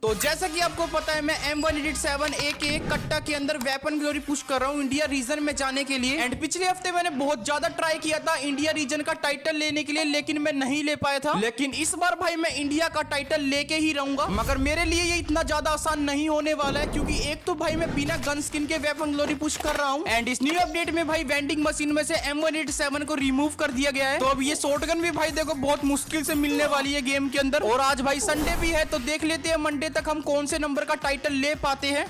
तो जैसा कि आपको पता है मैं M187 AK कट्टा के अंदर वेपन ग्लोरी पुश कर रहा हूँ इंडिया रीजन में जाने के लिए। एंड पिछले हफ्ते मैंने बहुत ज्यादा ट्राई किया था इंडिया रीजन का टाइटल लेने के लिए, लेकिन मैं नहीं ले पाया था। लेकिन इस बार भाई मैं इंडिया का टाइटल लेके ही रहूंगा, मगर मेरे लिए ये इतना ज्यादा आसान नहीं होने वाला है, क्योंकि एक तो भाई मैं बिना गन स्किन के वेपन ग्लोरी पुश कर रहा हूँ। एंड इस न्यू अपडेट में भाई वेंडिंग मशीन में से M187 को रिमूव कर दिया गया है। तो अब ये शॉटगन भी भाई देखो बहुत मुश्किल से मिलने वाली है गेम के अंदर। और आज भाई संडे भी है, तो देख लेते हैं मंडे तक हम कौन से नंबर का टाइटल ले पाते हैं।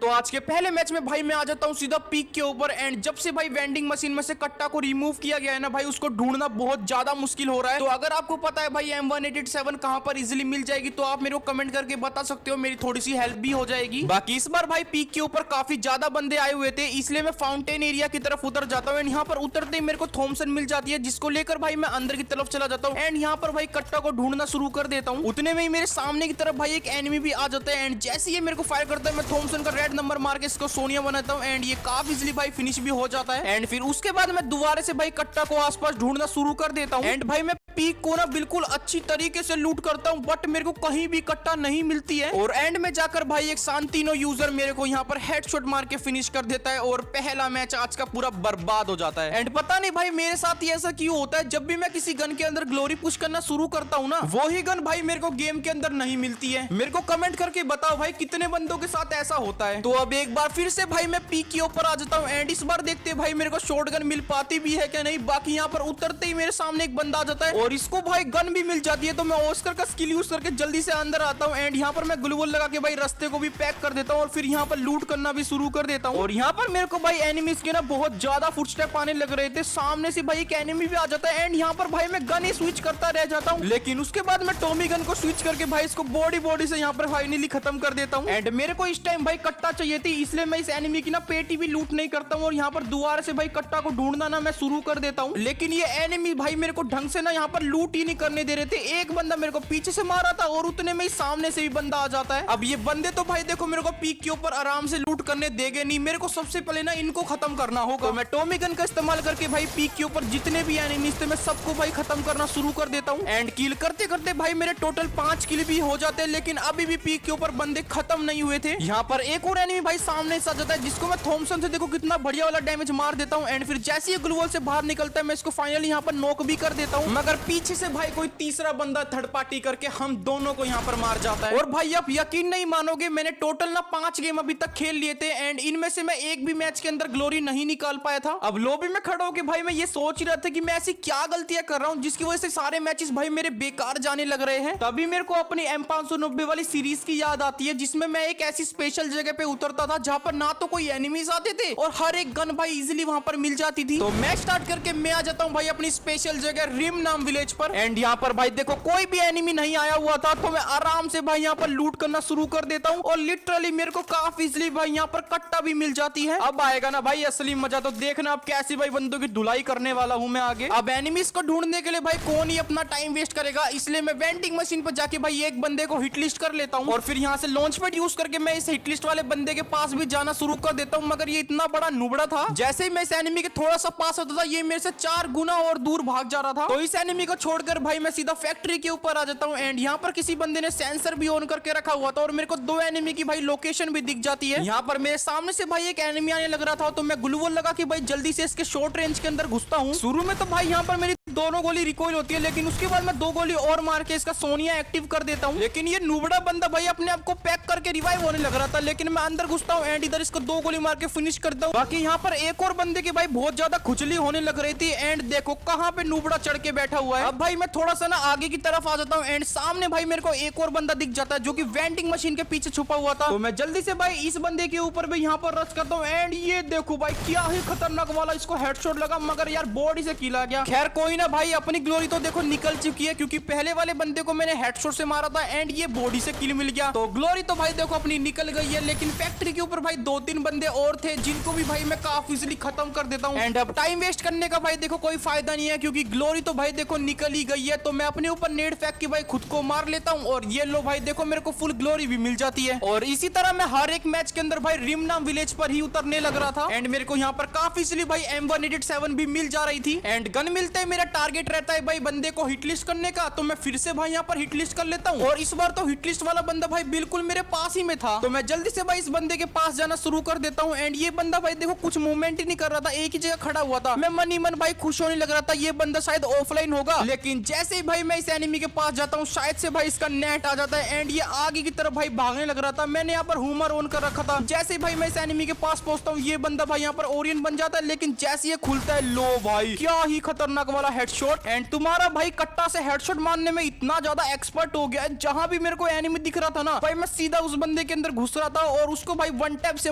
तो आज के पहले मैच में भाई मैं आ जाता हूँ सीधा पीक के ऊपर। एंड जब से भाई वेंडिंग मशीन में से कट्टा को रिमूव किया गया है ना भाई, उसको ढूंढना बहुत ज्यादा मुश्किल हो रहा है। तो अगर आपको पता है भाई M187 कहां पर इजीली मिल जाएगी तो आप मेरे को कमेंट करके बता सकते हो, मेरी थोड़ी सी हेल्प भी हो जाएगी। बाकी इस बार भाई पीक के ऊपर काफी ज्यादा बंदे आए हुए थे, इसलिए मैं फाउंटेन एरिया की तरफ उतर जाता हूँ। एंड यहाँ पर उतरते ही मेरे को थॉमसन मिल जाती है, जिसको लेकर भाई मैं अंदर की तरफ चला जाता हूँ। एंड यहाँ पर भाई कट्टा को ढूंढना शुरू कर देता हूँ। उतने में ही मेरे सामने की तरफ भाई एक एनिमी भी आ जाता है। एंड जैसे ये मेरे को फायर करता है, मैं थॉमसन का रेड नंबर मार के इसको सोनिया बनाता हूँ। एंड ये काफी इजीली भाई फिनिश भी हो जाता है। एंड फिर उसके बाद मैं दोबारा से भाई कट्टा को आसपास ढूंढना शुरू कर देता हूँ। एंड भाई मैं पीक को ना बिल्कुल अच्छी तरीके से लूट करता हूँ, बट मेरे को कहीं भी कट्टा नहीं मिलती है। और एंड में जाकर भाई एक शांतिनो यूजर मेरे को यहाँ पर हेडशॉट मार के फिनिश कर देता है, और पहला मैच आज का पूरा बर्बाद हो जाता है। एंड पता नहीं भाई मेरे साथ ही ऐसा क्यों होता है, जब भी मैं किसी गन के अंदर ग्लोरी पुश करना शुरू करता हूँ ना, वो ही गन भाई मेरे को गेम के अंदर नहीं मिलती है। मेरे को कमेंट करके बताओ भाई कितने बंदों के साथ ऐसा होता है। तो अब एक बार फिर से भाई मैं पीक के ऊपर आ जाता हूँ। एंड इस बार देखते भाई मेरे को शॉटगन मिल पाती भी है क्या नहीं। बाकी यहाँ पर उतरते ही मेरे सामने एक बंदा आ जाता है और इसको भाई गन भी मिल जाती है। तो मैं ऑस्कर का स्किल यूज करके जल्दी से अंदर आता हूँ। एंड यहाँ पर मैं ग्लू वॉल लगा के भाई रास्ते को भी पैक कर देता हूँ, और फिर यहाँ पर लूट करना भी शुरू कर देता हूँ। और यहाँ पर मेरे को भाई एनिमीज के ना बहुत ज्यादा फुटस्टेप आने लग रहे थे। सामने से भाई एक एनिमी भी आ जाता है। एंड यहाँ पर भाई मैं गन ही स्विच करता रह जाता हूँ, लेकिन उसके बाद मैं टॉमी गन को स्विच करके भाई इसको बॉडी से यहाँ पर फाइनली खत्म कर देता हूँ। एंड मेरे को इस टाइम भाई कट्टा चाहिए थी, इसलिए मैं इस एनिमी की ना पेटी भी लूट नहीं करता हूँ। और यहाँ पर दोबारा से भाई कट्टा को ढूंढना ना मैं शुरू कर देता हूँ, लेकिन ये एनिमी भाई मेरे को ढंग से ना यहाँ पर लूट ही नहीं करने दे रहे थे। एक बंदा मेरे को पीछे से मारा था, और उतने में ही सामने से भी बंदा आ जाता है। अब ये बंदे तो भाई देखो मेरे को पीक के ऊपर आराम से लूट करने देंगे नहीं, मेरे को सबसे पहले ना इनको खत्म करना होगा। तो मैं टॉमी गन का इस्तेमाल करके भाई पीक के ऊपर जितने भी एनिमीज थे मैं सबको भाई खत्म करना शुरू कर देता हूँ। एंड किल करते करते भाई मेरे टोटल 5 किल भी हो जाते हैं, लेकिन अभी भी पीक के ऊपर बंदे खत्म नहीं हुए थे। यहाँ पर एक और एनिमी भाई सामने से आ जाता है, जिसको मैं थॉमसन से देखो कितना बढ़िया वाला डैमेज मार देता हूँ। एंड फिर जैसे ही ग्लू वॉल से बाहर निकलता है, मैं इसको फाइनली यहाँ पर नॉक भी कर देता हूँ, मगर पीछे से भाई कोई तीसरा बंदा थर्ड पार्टी करके हम दोनों को यहाँ पर मार जाता है। और भाई आप यकीन नहीं मानोगे, मैंने टोटल ना 5 गेम अभी तक खेल लिए थे, एंड इनमें से मैं एक भी मैच के अंदर ग्लोरी नहीं निकाल पाया था। अब लॉबी में खड़ा होकर भाई मैं ये सोच ही रहा था कि मैं ऐसी क्या गलतियां कर रहा हूँ जिसकी वजह से सारे मैचेस भाई मेरे बेकार जाने लग रहे हैं। तभी मेरे को अपनी M590 वाली सीरीज की याद आती है, जिसमें मैं एक ऐसी स्पेशल जगह पे उतरता था जहाँ पर ना तो कोई एनिमीज आते थे और हर एक गन भाई इजीली वहां पर मिल जाती थी। तो मैच स्टार्ट करके मैं आ जाता हूँ भाई अपनी स्पेशल जगह रिम नाम विलेज पर। एंड यहाँ पर भाई देखो कोई भी एनिमी नहीं आया हुआ था, तो मैं आराम से भाई यहाँ पर लूट करना शुरू कर देता हूँ, और लिटरली मेरे को काफी इजीली भाई यहाँ पर कट्टा भी मिल जाती है। अब आएगा ना भाई असली मजा, तो देखना अब कैसी भाई बंदों की धुलाई करने वाला हूँ मैं आगे। अब एनिमीज को ढूंढने के लिए भाई कौन ही अपना टाइम वेस्ट करेगा, इसलिए मैं वेंडिंग मशीन पर जाके भाई एक बंदे को हिट लिस्ट कर लेता हूँ, और फिर यहाँ से लॉन्च पैड यूज करके मैं इस हिट लिस्ट वाले बंदे के पास भी जाना शुरू कर देता हूँ। मगर ये इतना बड़ा नुबड़ा था, जैसे ही मैं इस एनिमी के थोड़ा सा पास होता था ये मेरे से 4 गुना और दूर भाग जा रहा था। तो इस एनिमी को छोड़कर भाई मैं सीधा फैक्ट्री के ऊपर आ जाता हूँ। एंड यहाँ पर किसी बंदे ने सेंसर भी ऑन करके रखा हुआ था, और मेरे को 2 एनिमी की भाई लोकेशन भी दिख जाती है। यहाँ पर मेरे सामने से भाई एक एनिमी आने लग रहा था, तो मैं ग्लू वॉल लगा के भाई जल्दी से इसके शॉर्ट रेंज के अंदर घुसता हूँ। शुरू में तो भाई यहाँ पर मेरी दोनों गोली रिकॉइल होती है, लेकिन उसके बाद मैं 2 गोली और मार के इसका सोनिया एक्टिव कर देता हूँ। लेकिन ये नुबड़ा बंदा भाई अपने आप को पैक करके रिवाइव होने लग रहा था, लेकिन मैं अंदर घुसता हूँ एंड इधर इसको 2 गोली मार के फिनिश करता हूँ। बाकी यहाँ पर एक और बंदे की भाई बहुत ज्यादा खुजली होने लग रही थी। एंड देखो कहाँ पे नुबड़ा चढ़ के बैठा हुआ है। अब भाई मैं थोड़ा सा ना आगे की तरफ आ जाता हूँ, एंड सामने भाई मेरे को एक और बंदा दिख जाता है जो कि वेंडिंग मशीन के पीछे छुपा हुआ था। तो मैं जल्दी से भाई इस बंदे के ऊपर भी यहाँ पर रश करता हूँ। एंड ये देखो भाई क्या ही खतरनाक वाला इसको हेडशॉट लगा, मगर यार बॉडी से किल आ गया। खैर कोई ना भाई, अपनी ग्लोरी तो देखो निकल चुकी है, क्योंकि पहले वाले बंदे को मैंने हेडशॉट से मारा था एंड ये बॉडी से किल मिल गया। तो ग्लोरी तो भाई देखो अपनी निकल गई है, लेकिन फैक्ट्री के ऊपर भाई 2-3 बंदे और थे जिनको भी भाई मैं काफी इजीली खत्म कर देता हूँ। एंड अब टाइम वेस्ट करने का भाई देखो कोई फायदा नहीं है, क्योंकि ग्लोरी तो भाई देखो निकल ही गई है। तो मैं अपने ऊपर नेट फेंक के भाई खुद को मार लेता हूँ, और ये लो भाई देखो मेरे को फुल ग्लोरी भी मिल जाती है। और इसी तरह मैं हर एक मैच के अंदर भाई रिम नाम विलेज पर ही उतरने लग रहा था, एंड मेरे को यहाँ पर काफी इजीली भाई M187 भी मिल जा रही थी। एंड गन मिलते ही मेरा टारगेट रहता है भाई बंदे को हिट लिस्ट करने का, तो मैं फिर से भाई यहाँ पर हिट लिस्ट कर लेता हूँ। और इस बार तो हिट लिस्ट वाला बंदा भाई बिल्कुल मेरे पास ही में था, तो मैं जल्दी से भाई इस बंदे के पास जाना शुरू कर देता हूँ। एंड ये बंदा भाई देखो कुछ मूवमेंट ही नहीं कर रहा था, एक ही जगह खड़ा हुआ था। मैं मन ही मन भाई खुश होने लग रहा था, ये बंदा शायद ऑफलाइन होगा। लेकिन जैसे ही भाई मैं इस एनिमी के पास जाता हूँ, शायद से भाई इसका नेट आ जाता है एंड ये आगे की तरफ भाई भागने लग रहा था। मैंने यहाँ पर हुमर ऑन कर रखा था। जैसे ही भाई मैं इस एनिमी के पास पहुंचता हूँ, ये बंदा भाई यहाँ पर ओरियन बन जाता है। लेकिन जैसे ये खुलता है, लो भाई क्या ही खतरनाक वाला हेडशॉट। एंड तुम्हारा भाई कट्टा से हेडशॉट मारने में इतना ज्यादा एक्सपर्ट हो गया है, जहां भी मेरे को एनिमी दिख रहा था ना भाई, मैं सीधा उस बंदे के अंदर घुस रहा था और उसको भाई वन टैप से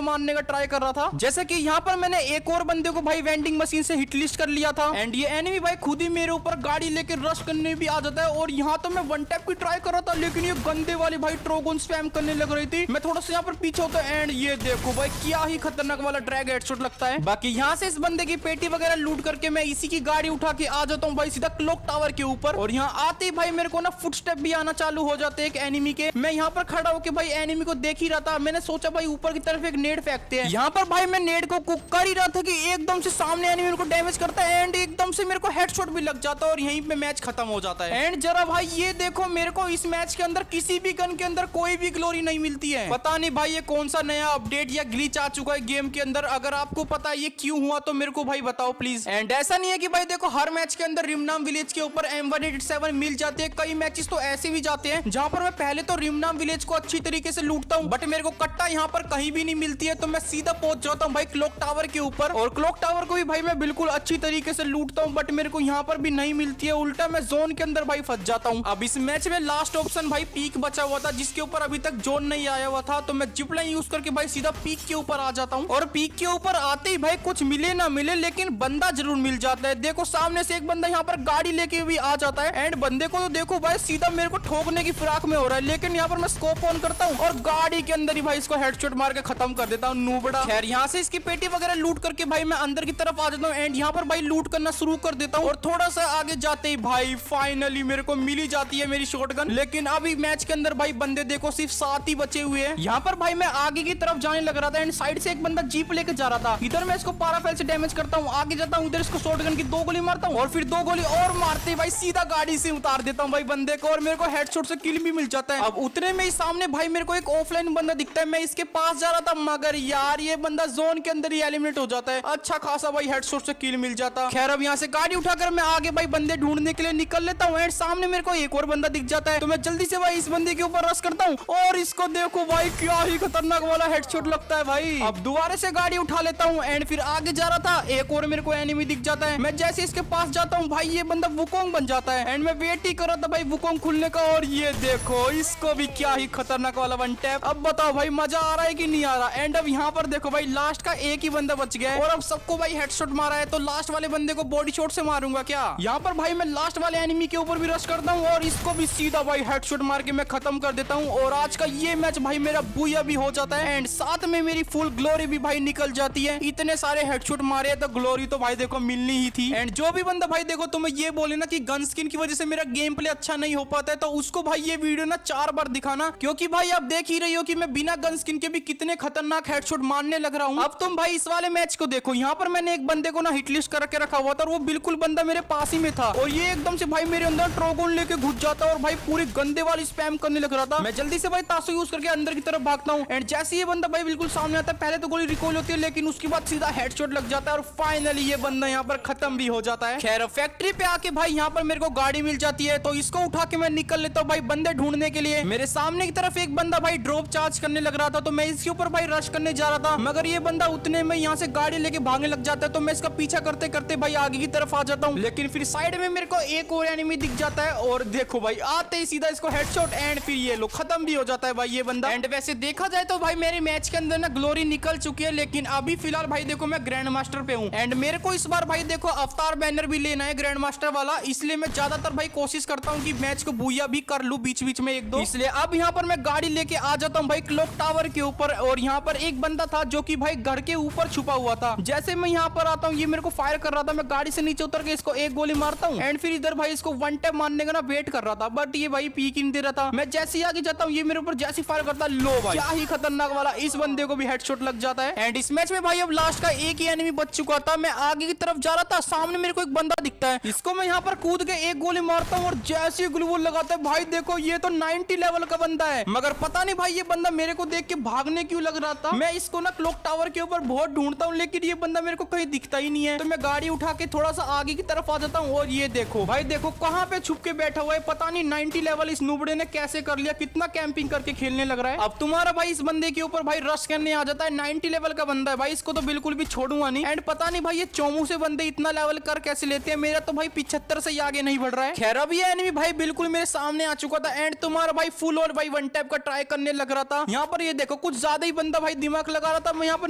मारने का ट्राई कर रहा था। जैसे कि यहाँ पर मैंने एक और बंदे को भाई वेंडिंग मशीन से हिट लिस्ट कर लिया था। एंड ये एनिमी भाई खुद ही मेरे ऊपर गाड़ी लेके रश करने भी आ जाता है। और यहाँ तो मैं वन टैप की ट्राई कर रहा था, लेकिन ये गंदे वाली भाई ट्रोगन स्पैम करने लग रही थी। मैं थोड़ा सा यहाँ पर पीछे होता एंड ये देखो भाई क्या ही खतरनाक वाला ड्रैग हेडशॉट लगता है। बाकी यहाँ से इस बंदे की पेटी वगैरह लूट करके मैं इसी की गाड़ी उठा के आ जाता हूँ भाई सीधा क्लॉक टावर के ऊपर। और यहाँ आते ही भाई मेरे को ना फुटस्टेप भी आना चालू हो जाते हैं एक एनिमी के। मैं यहाँ पर खड़ा होकर भाई एनिमी को देख ही रहा था। मैंने सोचा भाई ऊपर की तरफ एक नेड फेंकते हैं। यहाँ पर भाई मैं नेड को कुक कर ही रहा था कि एकदम से सामने एनिमी को डैमेज करता है एंड एकदम से मेरे को हेडशॉट भी लग जाता है और यहीं पे मैच खत्म हो जाता है। एंड जरा भाई ये देखो, मेरे को इस मैच के अंदर किसी भी गन के अंदर कोई भी ग्लोरी नहीं मिलती है। पता नहीं भाई ये कौन सा नया अपडेट या ग्लिच आ चुका है गेम के अंदर। अगर आपको पता है ये क्यों हुआ तो मेरे को भाई बताओ प्लीज। एंड ऐसा नहीं है कि भाई देखो हर मैच के अंदर रिमनाम विलेज के ऊपर M187 मिल जाते हैं। कई मैचेस तो ऐसे भी जाते हैं जहां पर मैं पहले तो रिमनाम विलेज को अच्छी तरीके से लूटता हूं, बट मेरे को कट्टा यहाँ पर कहीं भी नहीं मिलती है। तो मैं सीधा पहुंच जाता हूँ भाई क्लॉक टावर के ऊपर। और क्लॉक टावर को भी भाई मैं बिल्कुल अच्छी तरीके से लूटता हूँ, बट मेरे को यहाँ पर भी नहीं मिलती है। उल्टा मैं जोन के अंदर भाई फंस जाता हूँ। अब इस मैच में लास्ट ऑप्शन भाई पीक बचा हुआ था, जिसके ऊपर अभी तक जोन नहीं आया हुआ था। तो मैं जिप लाइन यूज करके भाई सीधा पीक के ऊपर आ जाता हूँ। और पीक के ऊपर आते ही भाई कुछ मिले ना मिले, लेकिन बंदा जरूर मिल जाता है। देखो सामने से एक बंदा यहाँ पर गाड़ी लेके भी आ जाता है एंड बंदे को तो देखो भाई सीधा मेरे को ठोकने की फिराक में हो रहा है। लेकिन यहाँ पर मैं स्कोप ऑन करता हूँ और गाड़ी के अंदर ही भाई इसको हेडशॉट मार के खत्म कर देता हूँ, नूबड़ा। खैर यहाँ से इसकी पेटी वगैरह लूट करके भाई मैं अंदर की तरफ आ जाता हूँ एंड यहाँ पर भाई लूट करना शुरू कर देता हूँ। और थोड़ा सा आगे जाते ही भाई फाइनली मेरे को मिल ही जाती है मेरी शॉटगन। लेकिन अभी मैच के अंदर भाई बंदे देखो सिर्फ 7 ही बचे हुए हैं। यहाँ पर भाई मैं आगे की तरफ जाने लग रहा था एंड साइड से एक बंदा जीप लेके जा रहा था। इधर मैं इसको पाराफेल से डैमेज करता हूँ, आगे जाता हूँ, उधर इसको शॉटगन की 2 गोली मारता हूँ और फिर 2 गोली और मारते भाई सीधा गाड़ी से उतार देता हूँ भाई बंदे को और मेरे को हेडशॉट से किल भी मिल जाता है। अब उतने में ही सामने भाई मेरे को एक ऑफलाइन बंदा दिखता है। मैं इसके पास जा रहा था मगर यार ये बंदा जोन के अंदर ही एलिमिनेट हो जाता है। अच्छा खासा भाई हेडशॉट से किल मिल जाता। खैर अब यहाँ से गाड़ी उठाकर मैं आगे भाई बंदे ढूंढने के लिए निकल लेता हूँ एंड सामने मेरे को एक और बंदा दिख जाता है। तो मैं जल्दी से भाई इस बंदे के ऊपर रश करता हूँ और इसको देखो भाई क्या ही खतरनाक वाला हेडशॉट लगता है भाई। अब दोबारा से गाड़ी उठा लेता हूँ एंड फिर आगे जा रहा था, एक और मेरे को एनिमी दिख जाता है। मैं जैसे इसके पास जाता हूँ भाई ये बंदा वुकोंग बन जाता है एंड मैं वेट ही कर रहा था भाई वुकोंग खुलने का। और ये देखो इसको भी क्या ही खतरनाक वाला वन टैप। अब बताओ भाई मजा आ रहा है कि नहीं आ रहा। एंड अब यहाँ पर देखो भाई लास्ट का एक ही बंदा बच गया है और अब सबको भाई हेडशॉट मारा है, तो लास्ट वाले बंदे को बॉडी शॉट से मारूंगा क्या। यहाँ पर भाई मैं लास्ट वाले एनिमी के ऊपर भी रश करता हूँ और इसको भी सीधा भाई हेडशॉट मार के मैं खत्म कर देता हूँ। और आज का ये मैच भाई मेरा बुया भी हो जाता है एंड साथ में मेरी फुल ग्लोरी भी भाई निकल जाती है। इतने सारे हेडशॉट मारे तो ग्लोरी तो भाई देखो मिलनी ही थी। एंड जो भी बंदा भाई देखो तुम्हें ये बोले ना कि गन स्किन की वजह से मेरा गेम प्ले अच्छा नहीं हो पाता है, तो उसको भाई ये वीडियो ना 4 बार दिखाना, क्योंकि भाई आप देख ही रही हो कि मैं बिना गन स्किन के भी कितने खतरनाक हेडशॉट मारने लग रहा हूँ। अब तुम भाई इस वाले मैच को देखो, यहाँ पर मैंने एक बंदे को ना हिट लिस्ट करके रखा हुआ था और वो बिल्कुल बंदा मेरे पास ही में था और ये एकदम से भाई मेरे अंदर ट्रोगोन लेके घुस जाता और भाई पूरी गंदे वाली स्पैम करने लग रहा था। मैं जल्दी से भाई तासो यूज करके अंदर की तरफ भागता हूँ एंड जैसे ये बंदा भाई बिल्कुल सामने आता है, पहले तो गोली रिकॉइल होती है लेकिन उसके बाद सीधा हेडशॉट लग जाता है और फाइनली ये बंदा यहाँ पर खत्म भी हो जाता है। खैर फैक्ट्री पे आके भाई यहाँ पर मेरे को गाड़ी मिल जाती है, तो इसको उठा के मैं निकल लेता हूँ भाई बंदे ढूंढने के लिए। मेरे सामने की तरफ एक बंदा भाई ड्रॉप चार्ज करने लग रहा था, तो मैं इसके ऊपर भाई रश करने जा रहा था, मगर ये बंदा उतने में यहाँ से गाड़ी लेके भागने लग जाता है। तो मैं इसका पीछा करते करते भाई आगे की तरफ आ जाता हूँ, लेकिन फिर साइड में मेरे को एक और एनिमी दिख जाता है और देखो भाई आते ही सीधा इसको हेडशॉट एंड फिर ये लो खत्म भी हो जाता है भाई ये बंदा। एंड वैसे देखा जाए तो भाई मेरे मैच के अंदर ना ग्लोरी निकल चुकी है, लेकिन अभी फिलहाल भाई देखो मैं ग्रैंड मास्टर पे हूँ एंड मेरे को इस बार भाई देखो अवतार बैनर भी लेना है ग्रैंड मास्टर वाला, इसलिए मैं ज्यादातर भाई कोशिश करता हूँ कि मैच को बुया भी कर लूं बीच बीच में एक दो। इसलिए अब यहाँ पर मैं गाड़ी लेके आ जाता हूँ भाई क्लॉक टावर के ऊपर और यहाँ पर एक बंदा था जो कि भाई घर के ऊपर छुपा हुआ था। जैसे मैं यहाँ पर आता हूँ ये मेरे को फायर कर रहा था, मैं गाड़ी से नीचे उतर के इसको एक गोली मारता हूँ एंड फिर इधर भाई इसको वन टैप मारने का ना वेट कर रहा था, बट ये भाई पीक ही नहीं दे रहा था। मैं जैसे ही आगे जाता हूँ ये मेरे ऊपर जैसे फायर करता है, लो भाई क्या ही खतरनाक वाला इस बंदे को भी हेडशॉट लग जाता है। एंड इस मैच में भाई अब लास्ट का एक ही एनिमी बच चुका था। मैं आगे की तरफ जा रहा था, सामने मेरे को एक बंदा दिखता है। इसको मैं यहाँ पर कूद के एक गोली मारता हूँ और जैसे ग्लू वॉल लगाता है भाई देखो ये तो 90 लेवल का बंदा है। मगर पता नहीं भाई ये बंदा मेरे को देख के भागने क्यों लग रहा था। मैं इसको ना क्लॉक टावर के ऊपर बहुत ढूंढता हूँ लेकिन ये बंदा मेरे को कहीं दिखता ही नहीं है। तो मैं गाड़ी उठा के थोड़ा सा आगे की तरफ आ जाता हूँ और ये देखो भाई देखो कहाँ पे छुप के बैठा हुआ है। पता नहीं 90 लेवल इस नूबड़े ने कैसे कर लिया, कितना कैंपिंग करके खेलने लग रहा है। अब तुम्हारा भाई इस बंदे के ऊपर भाई रश करने आ जाता है। 90 लेवल का बंदा है भाई, इसको तो बिल्कुल भी छोड़ूंगा नहीं। एंड पता नहीं भाई ये चोमू से बंदे इतना लेवल कर कैसे लेते हैं। मेरा तो भाई 75 से आगे नहीं बढ़ रहा है। खैर अभी एनिमी भाई बिल्कुल मेरे सामने आ चुका था एंड तुम्हारा भाई फुल और भाई वन टैप का ट्राई करने लग रहा था। यहाँ पर ये देखो कुछ ज्यादा ही बंदा भाई दिमाग लगा रहा था। मैं यहाँ पर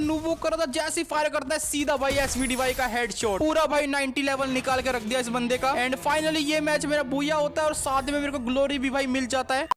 नूब वूब कर रहा था, जैसे फायर करता है सीधा भाई एसवीडी भाई का हेडशॉट, पूरा भाई 90 लेवल निकाल के रख दिया इस बंदे का। एंड फाइनली ये मैच मेरा बुया होता है और साथ में मेरे को ग्लोरी भी भाई मिल जाता है।